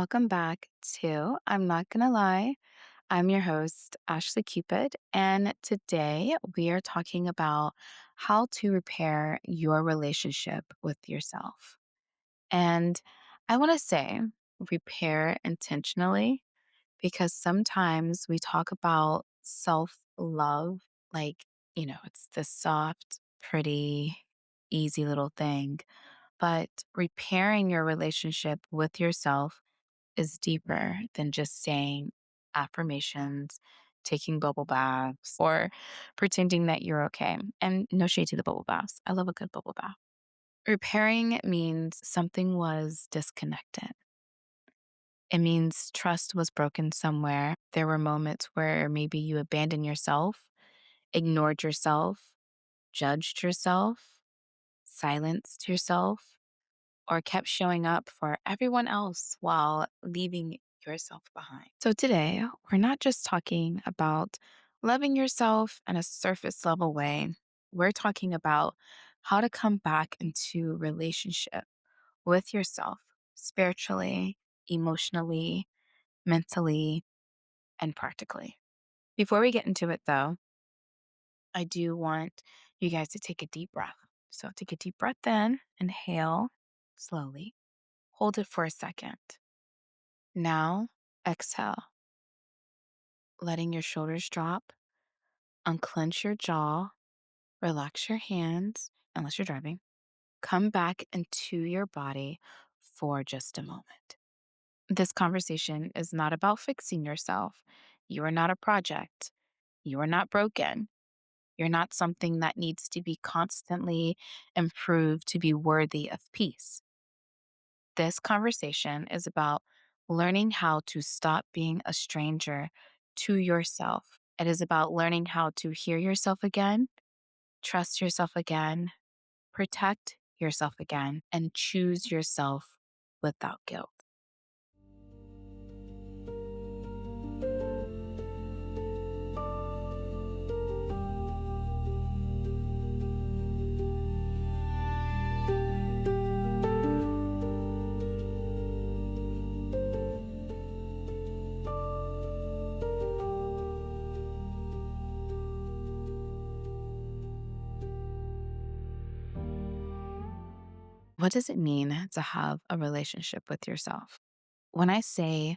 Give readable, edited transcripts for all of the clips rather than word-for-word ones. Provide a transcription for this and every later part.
welcome back to I'm Not Gonna Lie. I'm your host, Ashley Cupid, and today we are talking about how to repair your relationship with yourself. And I want to say repair intentionally because sometimes we talk about self love like, it's this soft, pretty, easy little thing. But repairing your relationship with yourself is deeper than just saying affirmations, taking bubble baths, or pretending that you're okay. And no shade to the bubble baths. I love a good bubble bath. Repairing means something was disconnected. It means trust was broken somewhere. There were moments where maybe you abandoned yourself, ignored yourself, judged yourself, silenced yourself, or kept showing up for everyone else while leaving yourself behind. So today, we're not just talking about loving yourself in a surface level way. We're talking about how to come back into relationship with yourself spiritually, emotionally, mentally, and practically. Before we get into it though, I do want you guys to take a deep breath. So take a deep breath in, inhale slowly. Hold it for a second. Now, exhale, letting your shoulders drop, unclench your jaw, relax your hands, unless you're driving. Come back into your body for just a moment. This conversation is not about fixing yourself. You are not a project. You are not broken. You're not something that needs to be constantly improved to be worthy of peace. This conversation is about learning how to stop being a stranger to yourself. It is about learning how to hear yourself again, trust yourself again, protect yourself again, and choose yourself without guilt. What does it mean to have a relationship with yourself? When I say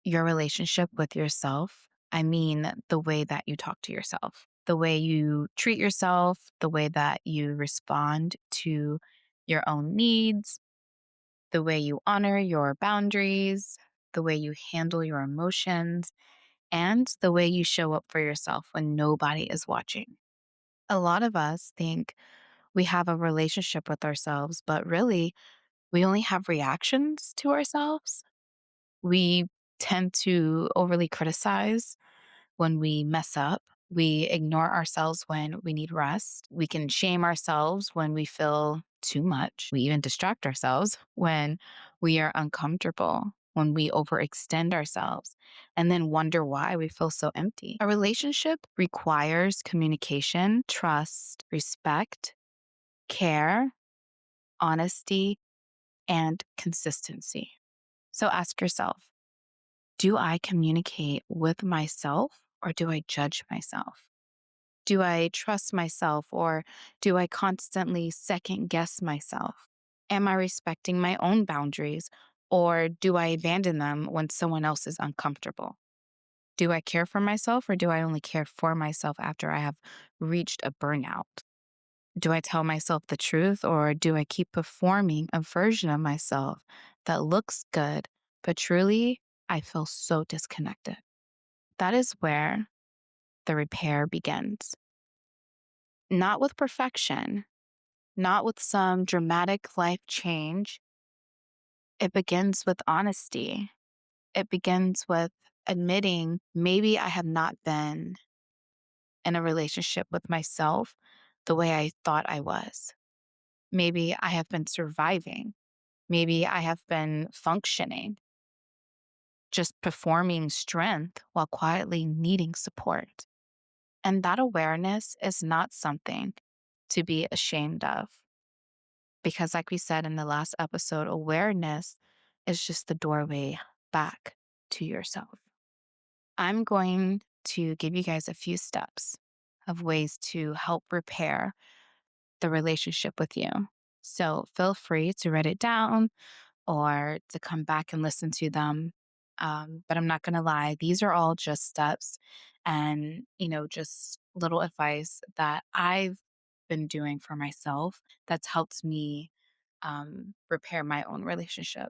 your relationship with yourself, I mean the way that you talk to yourself, the way you treat yourself, the way that you respond to your own needs, the way you honor your boundaries, the way you handle your emotions, and the way you show up for yourself when nobody is watching. A lot of us think we have a relationship with ourselves, but really, we only have reactions to ourselves. We tend to overly criticize when we mess up. We ignore ourselves when we need rest. We can shame ourselves when we feel too much. We even distract ourselves when we are uncomfortable, when we overextend ourselves, and then wonder why we feel so empty. A relationship requires communication, trust, respect, care, honesty, and consistency. So ask yourself, do I communicate with myself or do I judge myself? Do I trust myself or do I constantly second guess myself? Am I respecting my own boundaries or do I abandon them when someone else is uncomfortable? Do I care for myself or do I only care for myself after I have reached a burnout? Do I tell myself the truth or do I keep performing a version of myself that looks good, but truly I feel so disconnected? That is where the repair begins. Not with perfection, not with some dramatic life change. It begins with honesty. It begins with admitting maybe I have not been in a relationship with myself the way I thought I was. Maybe I have been surviving. Maybe I have been functioning, just performing strength while quietly needing support. And that awareness is not something to be ashamed of. Because, like we said in the last episode, awareness is just the doorway back to yourself. I'm going to give you guys a few steps of ways to help repair the relationship with you. So feel free to write it down or to come back and listen to them. But I'm not going to lie, these are all just steps and, just little advice that I've been doing for myself that's helped me repair my own relationship.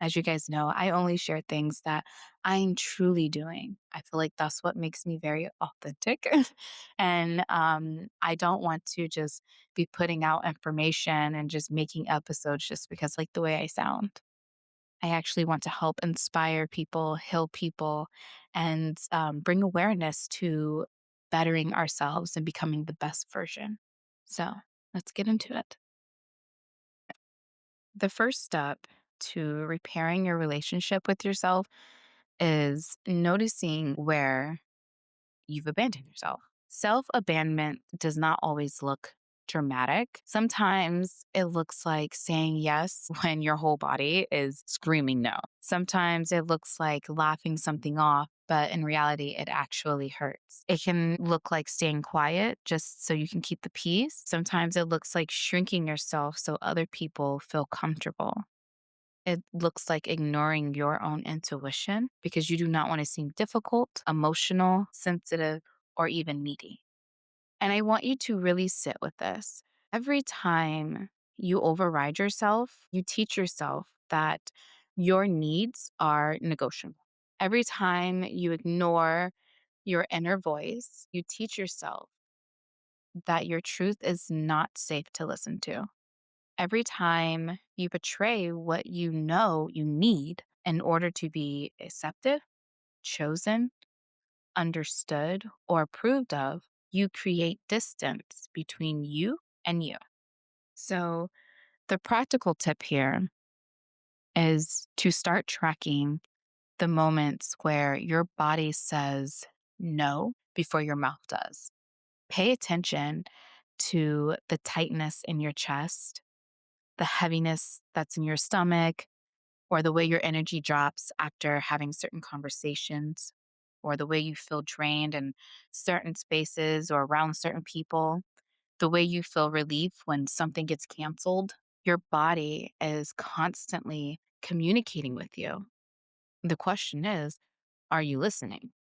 As you guys know, I only share things that I'm truly doing. I feel like that's what makes me very authentic. And I don't want to just be putting out information and just making episodes just because, like, the way I sound. I actually want to help inspire people, heal people, and bring awareness to bettering ourselves and becoming the best version. So let's get into it. The first step to repairing your relationship with yourself is noticing where you've abandoned yourself. Self abandonment does not always look dramatic. Sometimes it looks like saying yes when your whole body is screaming no. Sometimes it looks like laughing something off, but in reality, it actually hurts. It can look like staying quiet just so you can keep the peace. Sometimes it looks like shrinking yourself so other people feel comfortable. It looks like ignoring your own intuition because you do not want to seem difficult, emotional, sensitive, or even needy. And I want you to really sit with this. Every time you override yourself, you teach yourself that your needs are negotiable. Every time you ignore your inner voice, you teach yourself that your truth is not safe to listen to. Every time you betray what you know you need in order to be accepted, chosen, understood, or approved of, you create distance between you and you. So, the practical tip here is to start tracking the moments where your body says no before your mouth does. Pay attention to the tightness in your chest, the heaviness that's in your stomach, or the way your energy drops after having certain conversations, or the way you feel drained in certain spaces or around certain people, the way you feel relief when something gets canceled. Your body is constantly communicating with you. The question is, are you listening?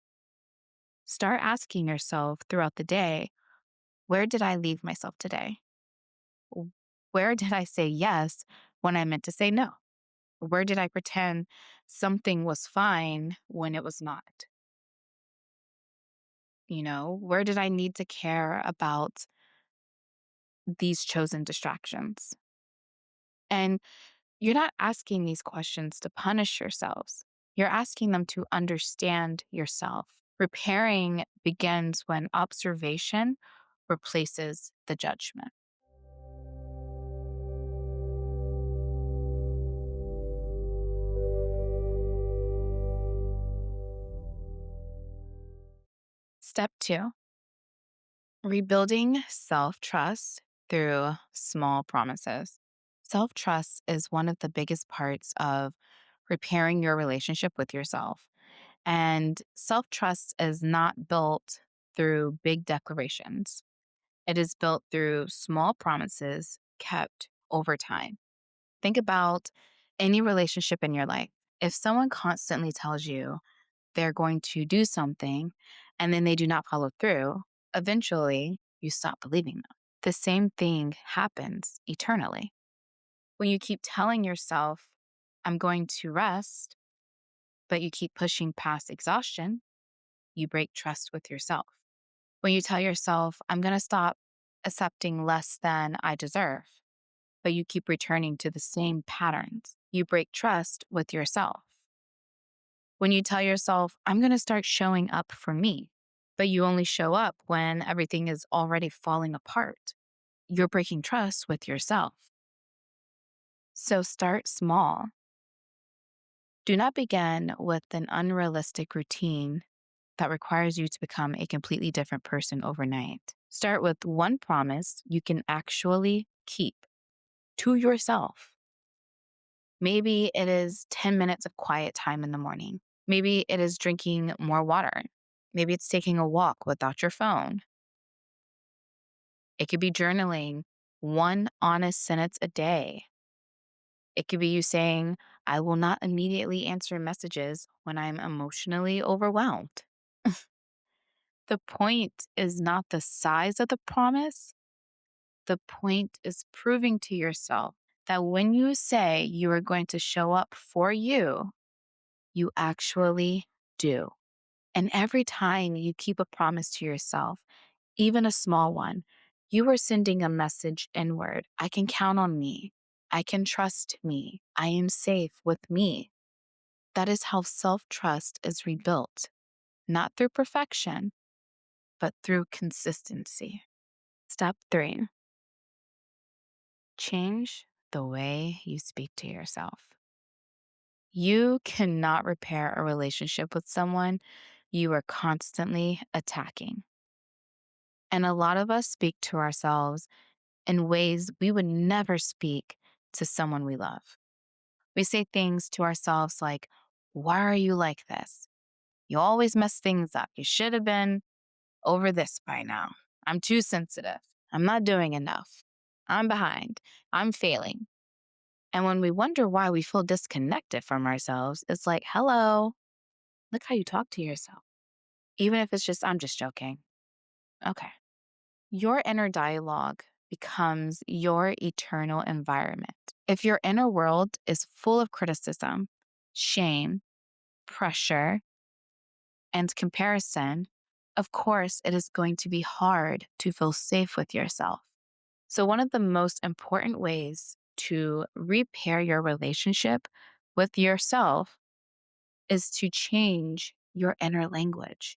Start asking yourself throughout the day, where did I leave myself today? Where did I say yes when I meant to say no? Where did I pretend something was fine when it was not? Where did I need to care about these chosen distractions? And you're not asking these questions to punish yourselves. You're asking them to understand yourself. Repairing begins when observation replaces the judgment. Step two, rebuilding self trust through small promises. Self trust is one of the biggest parts of repairing your relationship with yourself. And self trust is not built through big declarations, it is built through small promises kept over time. Think about any relationship in your life. If someone constantly tells you they're going to do something and then they do not follow through, eventually you stop believing them. The same thing happens eternally. When you keep telling yourself, I'm going to rest, but you keep pushing past exhaustion, you break trust with yourself. When you tell yourself, I'm going to stop accepting less than I deserve, but you keep returning to the same patterns, you break trust with yourself. When you tell yourself, I'm going to start showing up for me, but you only show up when everything is already falling apart, you're breaking trust with yourself. So start small. Do not begin with an unrealistic routine that requires you to become a completely different person overnight. Start with one promise you can actually keep to yourself. Maybe it is 10 minutes of quiet time in the morning. Maybe it is drinking more water. Maybe it's taking a walk without your phone. It could be journaling one honest sentence a day. It could be you saying, I will not immediately answer messages when I'm emotionally overwhelmed. The point is not the size of the promise. The point is proving to yourself that when you say you are going to show up for you, you actually do. And every time you keep a promise to yourself, even a small one, you are sending a message inward. I can count on me. I can trust me. I am safe with me. That is how self trust is rebuilt, not through perfection, but through consistency. Step 3, change the way you speak to yourself. You cannot repair a relationship with someone you are constantly attacking. And a lot of us speak to ourselves in ways we would never speak to someone we love. We say things to ourselves like, why are you like this? You always mess things up. You should have been over this by now. I'm too sensitive. I'm not doing enough. I'm behind. I'm failing. And when we wonder why we feel disconnected from ourselves, it's like, hello, look how you talk to yourself. Even if it's just, I'm just joking. Okay. Your inner dialogue becomes your eternal environment. If your inner world is full of criticism, shame, pressure, and comparison, of course, it is going to be hard to feel safe with yourself. So, one of the most important ways to repair your relationship with yourself is to change your inner language.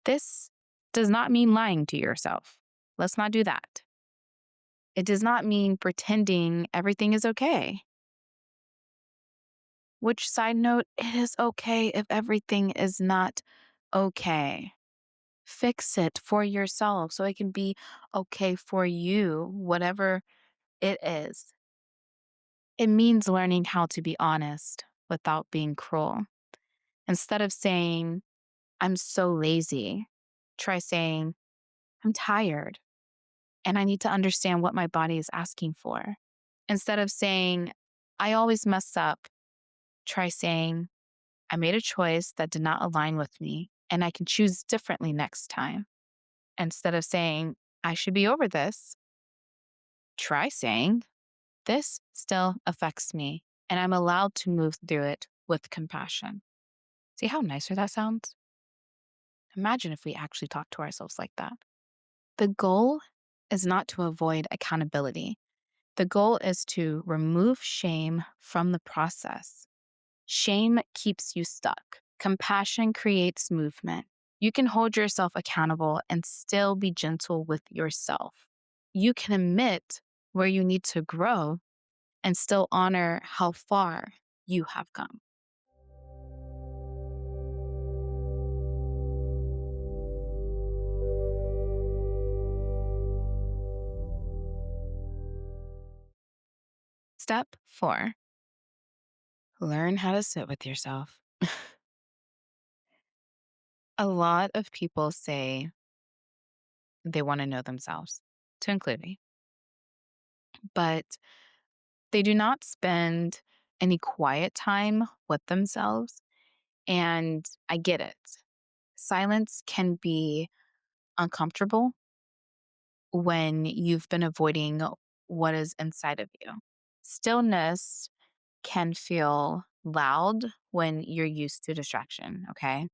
This does not mean lying to yourself. Let's not do that. It does not mean pretending everything is okay. Which, side note, it is okay if everything is not okay. Fix it for yourself so it can be okay for you, whatever it is. It means learning how to be honest without being cruel. Instead of saying, I'm so lazy, try saying, I'm tired and I need to understand what my body is asking for. Instead of saying, I always mess up, try saying, I made a choice that did not align with me and I can choose differently next time. Instead of saying, I should be over this, try saying, this still affects me and I'm allowed to move through it with compassion. See how nicer that sounds? Imagine if we actually talked to ourselves like that. The goal is not to avoid accountability. The goal is to remove shame from the process. Shame keeps you stuck. Compassion creates movement. You can hold yourself accountable and still be gentle with yourself. You can admit where you need to grow and still honor how far you have come. Step 4, learn how to sit with yourself. A lot of people say they want to know themselves, to include me, but they do not spend any quiet time with themselves. And I get it. Silence can be uncomfortable when you've been avoiding what is inside of you. Stillness can feel loud when you're used to distraction, okay?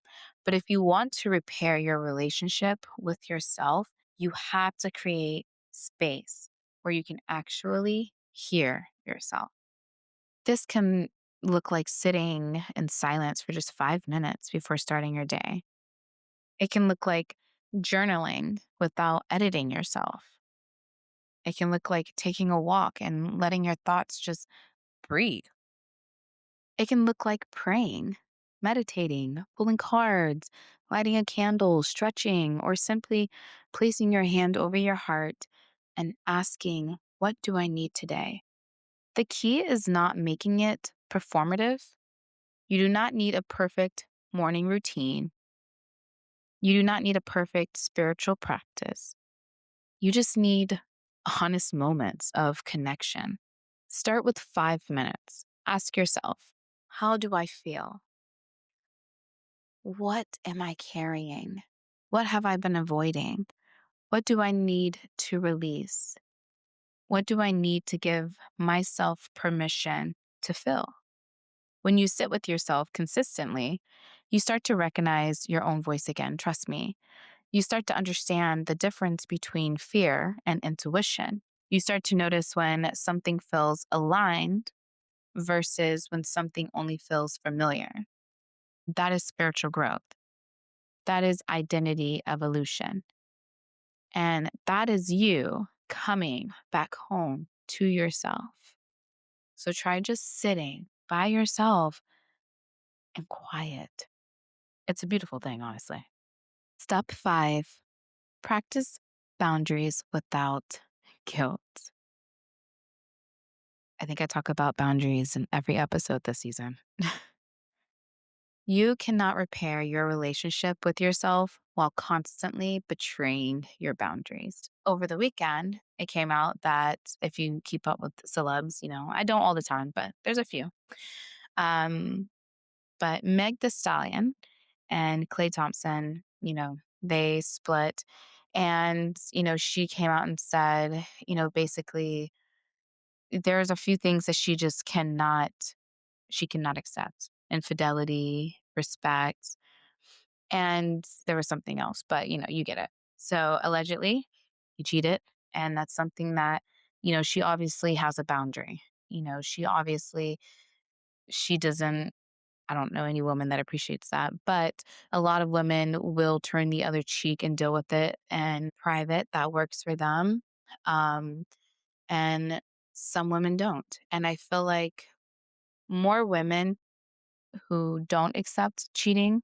But if you want to repair your relationship with yourself, you have to create space where you can actually hear yourself. This can look like sitting in silence for just 5 minutes before starting your day. It can look like journaling without editing yourself. It can look like taking a walk and letting your thoughts just breathe. It can look like praying, meditating, pulling cards, lighting a candle, stretching, or simply placing your hand over your heart and asking, what do I need today? The key is not making it performative. You do not need a perfect morning routine. You do not need a perfect spiritual practice. You just need honest moments of connection. Start with 5 minutes. Ask yourself, how do I feel? What am I carrying? What have I been avoiding? What do I need to release? What do I need to give myself permission to feel? When you sit with yourself consistently, you start to recognize your own voice again. Trust me. You start to understand the difference between fear and intuition. You start to notice when something feels aligned versus when something only feels familiar. That is spiritual growth. That is identity evolution. And that is you coming back home to yourself. So try just sitting by yourself and quiet. It's a beautiful thing, honestly. Step 5, practice boundaries without guilt. I think I talk about boundaries in every episode this season. You cannot repair your relationship with yourself while constantly betraying your boundaries. Over the weekend, it came out that if you keep up with celebs, I don't all the time, but there's a few. Um, but Meg the Stallion and Clay Thompson, they split. And, she came out and said, basically, there's a few things that she cannot accept: infidelity, respect, and there was something else, but you get it. So allegedly, he cheated, and that's something that she obviously has a boundary. She doesn't. I don't know any woman that appreciates that, but a lot of women will turn the other cheek and deal with it in private. That works for them. Um, and some women don't. And I feel like more women who don't accept cheating,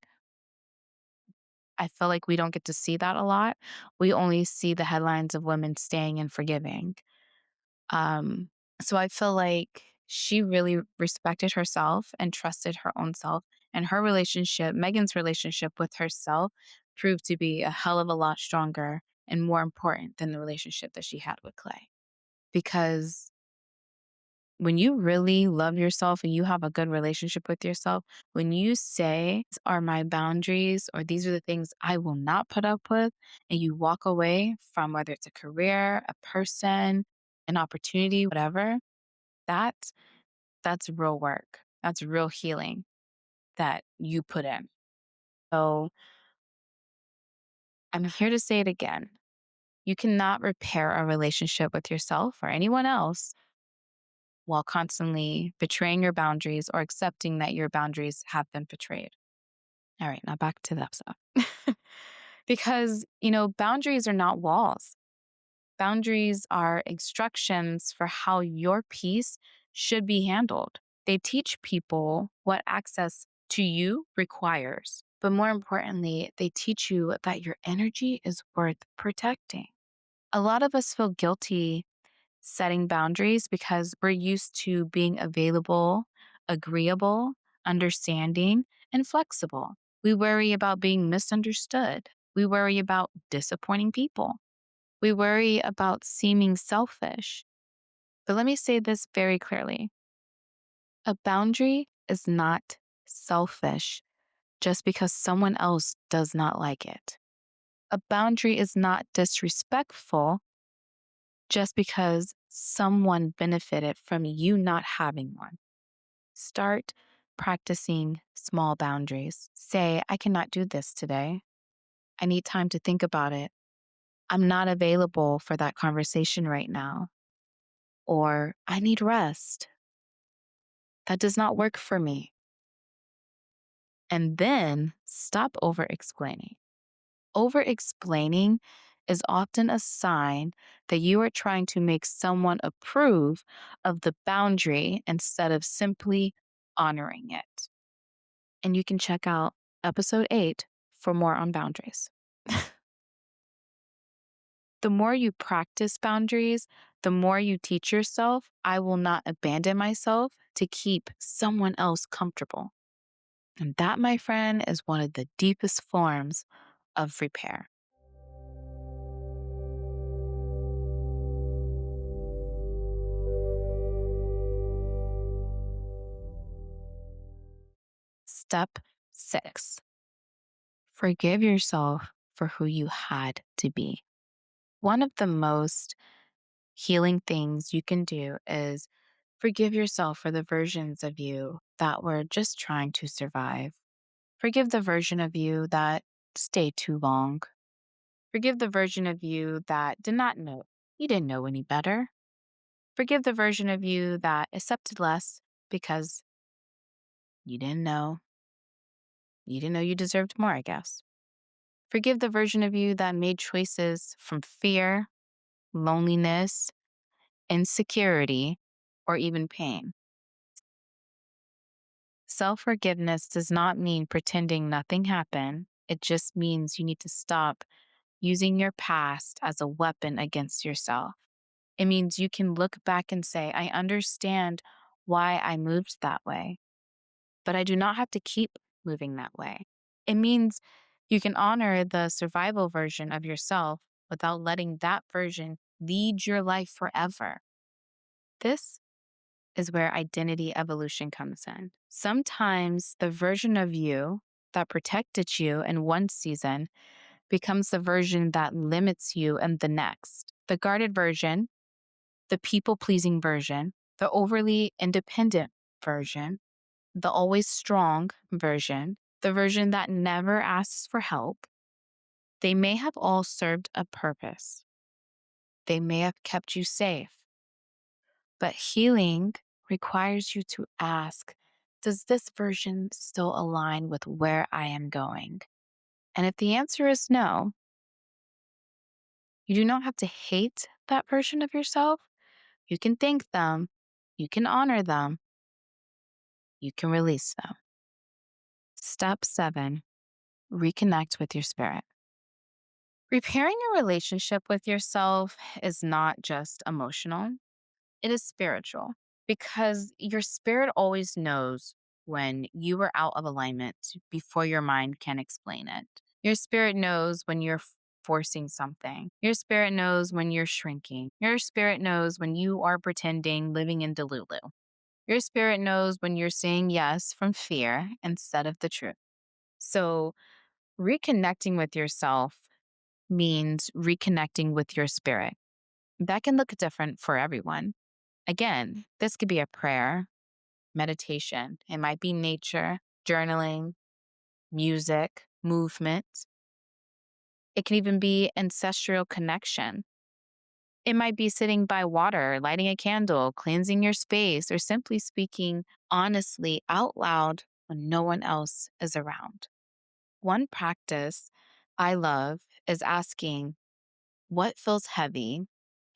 I feel like we don't get to see that a lot. We only see the headlines of women staying and forgiving. Um, so I feel like she really respected herself and trusted her own self. And her relationship, Megan's relationship with herself, proved to be a hell of a lot stronger and more important than the relationship that she had with Clay. Because when you really love yourself and you have a good relationship with yourself, when you say, "These are my boundaries," or "these are the things I will not put up with," and you walk away from whether it's a career, a person, an opportunity, whatever, that that's real work. That's real healing that you put in. So I'm here to say it again. You cannot repair a relationship with yourself or anyone else while constantly betraying your boundaries or accepting that your boundaries have been betrayed. All right, now back to the episode. Because, boundaries are not walls. Boundaries are instructions for how your peace should be handled. They teach people what access to you requires. But more importantly, they teach you that your energy is worth protecting. A lot of us feel guilty setting boundaries because we're used to being available, agreeable, understanding, and flexible. We worry about being misunderstood. We worry about disappointing people. We worry about seeming selfish. But let me say this very clearly: a boundary is not selfish just because someone else does not like it. A boundary is not disrespectful just because someone benefited from you not having one. Start practicing small boundaries. Say, "I cannot do this today. I need time to think about it. I'm not available for that conversation right now." Or, "I need rest. That does not work for me." And then stop over explaining. Over explaining is often a sign that you are trying to make someone approve of the boundary instead of simply honoring it. And you can check out episode 8 for more on boundaries. The more you practice boundaries, the more you teach yourself, I will not abandon myself to keep someone else comfortable. And that, my friend, is one of the deepest forms of repair. Step 6, forgive yourself for who you had to be. One of the most healing things you can do is forgive yourself for the versions of you that were just trying to survive. Forgive the version of you that stayed too long. Forgive the version of you that did not know. You didn't know any better. Forgive the version of you that accepted less because you didn't know. You didn't know you deserved more, I guess. Forgive the version of you that made choices from fear, loneliness, insecurity, or even pain. Self forgiveness does not mean pretending nothing happened. It just means you need to stop using your past as a weapon against yourself. It means you can look back and say, I understand why I moved that way, but I do not have to keep moving that way. It means you can honor the survival version of yourself without letting that version lead your life forever. This is where identity evolution comes in. Sometimes the version of you that protected you in one season becomes the version that limits you in the next. The guarded version, the people pleasing version, the overly independent version, the always strong version, the version that never asks for help. They may have all served a purpose. They may have kept you safe. But healing requires you to ask, does this version still align with where I am going? And if the answer is no, you do not have to hate that version of yourself. You can thank them. You can honor them. You can release them. Step 7, reconnect with your spirit. Repairing your relationship with yourself is not just emotional, it is spiritual because your spirit always knows when you are out of alignment before your mind can explain it. Your spirit knows when you're forcing something. Your spirit knows when you're shrinking. Your spirit knows when you are pretending, living in Delulu. Your spirit knows when you're saying yes from fear instead of the truth. So, reconnecting with yourself means reconnecting with your spirit. That can look different for everyone. Again, this could be a prayer, meditation. It might be nature, journaling, music, movement. It can even be ancestral connection. It might be sitting by water, lighting a candle, cleansing your space, or simply speaking honestly out loud when no one else is around. One practice I love is asking what feels heavy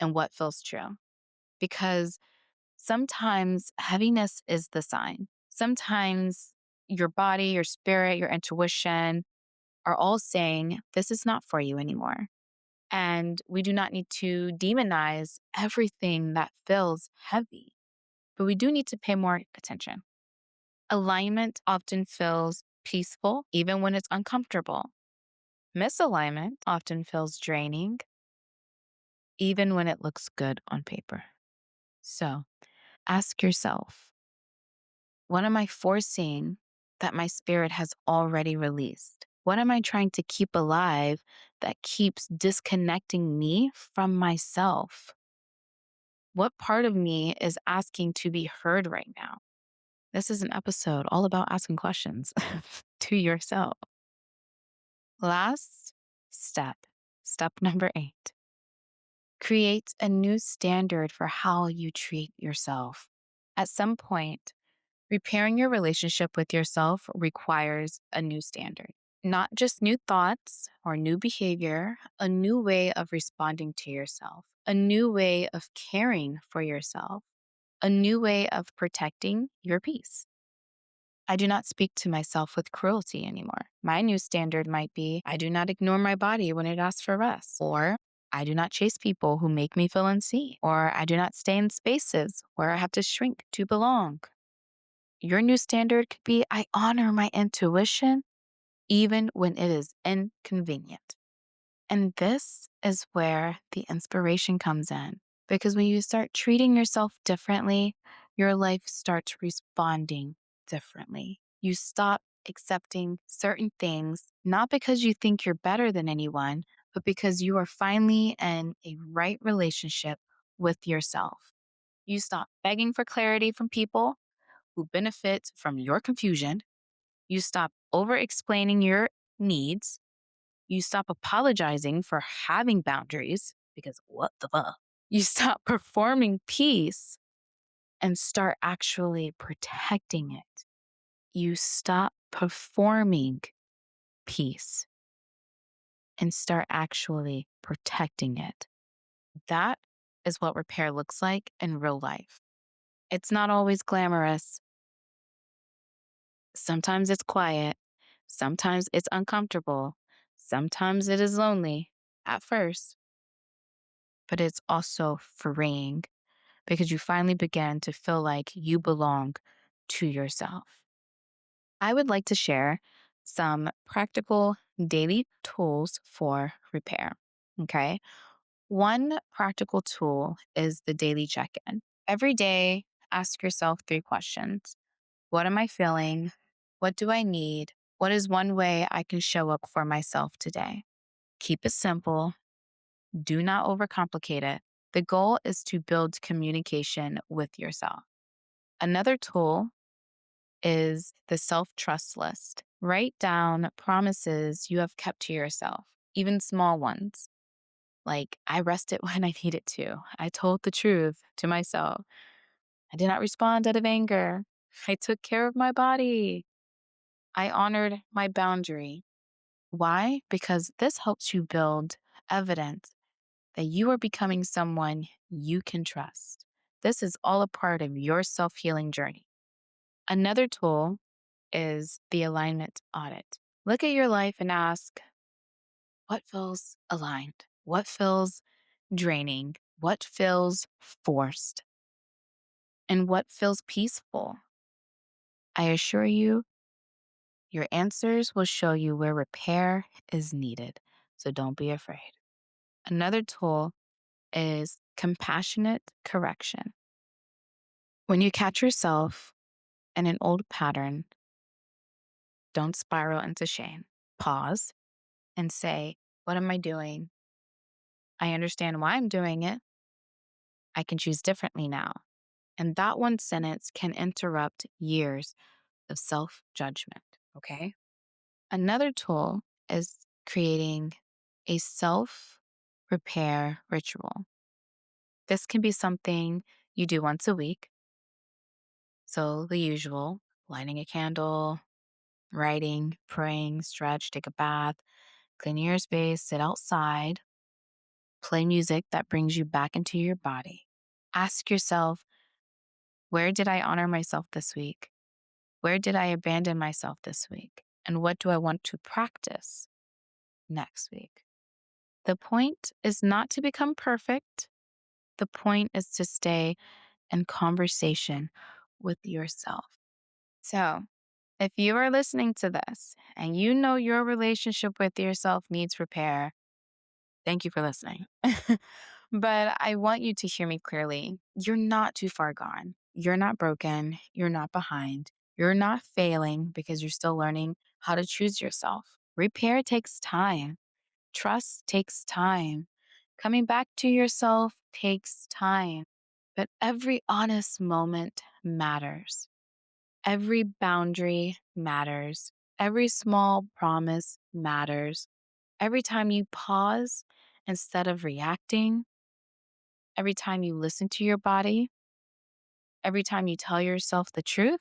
and what feels true. Because sometimes heaviness is the sign. Sometimes your body, your spirit, your intuition are all saying, this is not for you anymore. And we do not need to demonize everything that feels heavy, but we do need to pay more attention. Alignment often feels peaceful, even when it's uncomfortable. Misalignment often feels draining, even when it looks good on paper. So ask yourself, what am I forcing that my spirit has already released? What am I trying to keep alive that keeps disconnecting me from myself? What part of me is asking to be heard right now? This is an episode all about asking questions to yourself. Last step, step number 8, create a new standard for how you treat yourself. At some point, repairing your relationship with yourself requires a new standard, not just new thoughts or new behavior, a new way of responding to yourself, a new way of caring for yourself, a new way of protecting your peace. I do not speak to myself with cruelty anymore. My new standard might be I do not ignore my body when it asks for rest, or I do not chase people who make me feel unseen, or I do not stay in spaces where I have to shrink to belong. Your new standard could be I honor my intuition even when it is inconvenient. And this is where the inspiration comes in. Because when you start treating yourself differently, your life starts responding differently. You stop accepting certain things, not because you think you're better than anyone, but because you are finally in a right relationship with yourself. You stop begging for clarity from people who benefit from your confusion. You stop over explaining your needs. You stop apologizing for having boundaries because what the fuck? You stop performing peace and start actually protecting it. You stop performing peace and start actually protecting it. That is what repair looks like in real life. It's not always glamorous. Sometimes it's quiet. Sometimes it's uncomfortable. Sometimes it is lonely at first, but it's also freeing because you finally begin to feel like you belong to yourself. I would like to share some practical daily tools for repair. Okay. One practical tool is the daily check in. Every day, ask yourself 3 questions. What am I feeling? What do I need? What is one way I can show up for myself today? Keep it simple. Do not overcomplicate it. The goal is to build communication with yourself. Another tool is the self trust list. Write down promises you have kept to yourself, even small ones. Like, I rested when I needed to. I told the truth to myself. I did not respond out of anger. I took care of my body. I honored my boundary. Why? Because this helps you build evidence that you are becoming someone you can trust. This is all a part of your self healing journey. Another tool is the alignment audit. Look at your life and ask, what feels aligned? What feels draining? What feels forced? And what feels peaceful? I assure you, your answers will show you where repair is needed. So don't be afraid. Another tool is compassionate correction. When you catch yourself in an old pattern, don't spiral into shame. Pause and say, what am I doing? I understand why I'm doing it. I can choose differently now. And that one sentence can interrupt years of self judgment. Okay. Another tool is creating a self repair ritual. This can be something you do once a week. So, the usual lighting a candle, writing, praying, stretch, take a bath, clean your space, sit outside, play music that brings you back into your body. Ask yourself, where did I honor myself this week? Where did I abandon myself this week? And what do I want to practice next week? The point is not to become perfect. The point is to stay in conversation with yourself. So, if you are listening to this and you know your relationship with yourself needs repair, thank you for listening. But I want you to hear me clearly. You're not too far gone. You're not broken. You're not behind. You're not failing because you're still learning how to choose yourself. Repair takes time. Trust takes time. Coming back to yourself takes time. But every honest moment matters. Every boundary matters. Every small promise matters. Every time you pause instead of reacting, every time you listen to your body, every time you tell yourself the truth,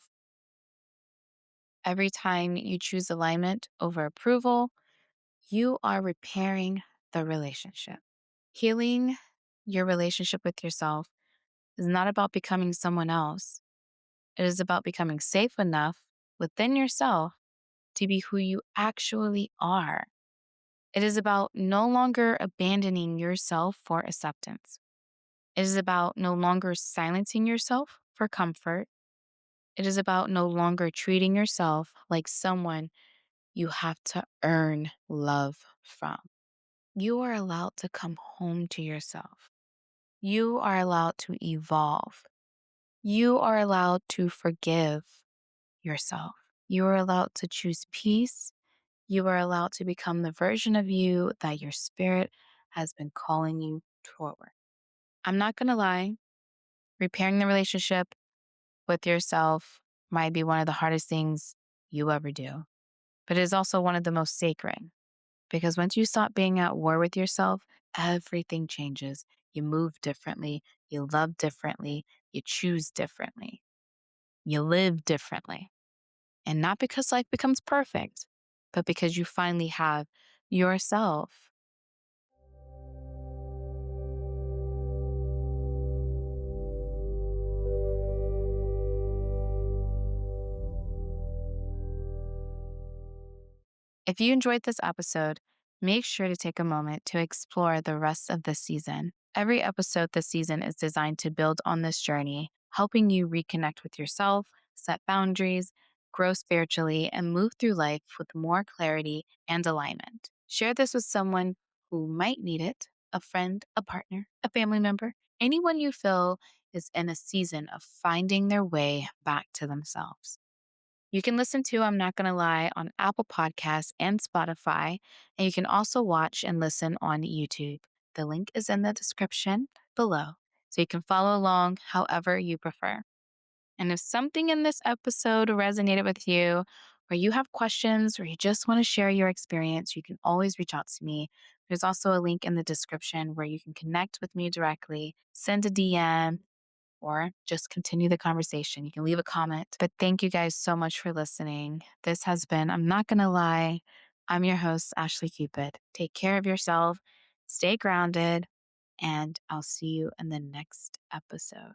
every time you choose alignment over approval, you are repairing the relationship. Healing your relationship with yourself is not about becoming someone else. It is about becoming safe enough within yourself to be who you actually are. It is about no longer abandoning yourself for acceptance. It is about no longer silencing yourself for comfort. It is about no longer treating yourself like someone you have to earn love from. You are allowed to come home to yourself. You are allowed to evolve. You are allowed to forgive yourself. You are allowed to choose peace. You are allowed to become the version of you that your spirit has been calling you toward. I'm not going to lie, repairing the relationship with yourself might be one of the hardest things you ever do, but it is also one of the most sacred because once you stop being at war with yourself, everything changes. You move differently, you love differently, you choose differently, you live differently. And not because life becomes perfect, but because you finally have yourself. If you enjoyed this episode, make sure to take a moment to explore the rest of this season. Every episode this season is designed to build on this journey, helping you reconnect with yourself, set boundaries, grow spiritually, and move through life with more clarity and alignment. Share this with someone who might need it, a friend, a partner, a family member, anyone you feel is in a season of finding their way back to themselves. You can listen to I'm Not Gonna Lie on Apple Podcasts and Spotify, and you can also watch and listen on YouTube. The link is in the description below, so you can follow along however you prefer. And if something in this episode resonated with you, or you have questions, or you just want to share your experience, you can always reach out to me. There's also a link in the description where you can connect with me directly, send a DM, or just continue the conversation. You can leave a comment. But thank you guys so much for listening. This has been I'm Not Gonna Lie. I'm your host, Ashley Cupid. Take care of yourself, stay grounded, and I'll see you in the next episode.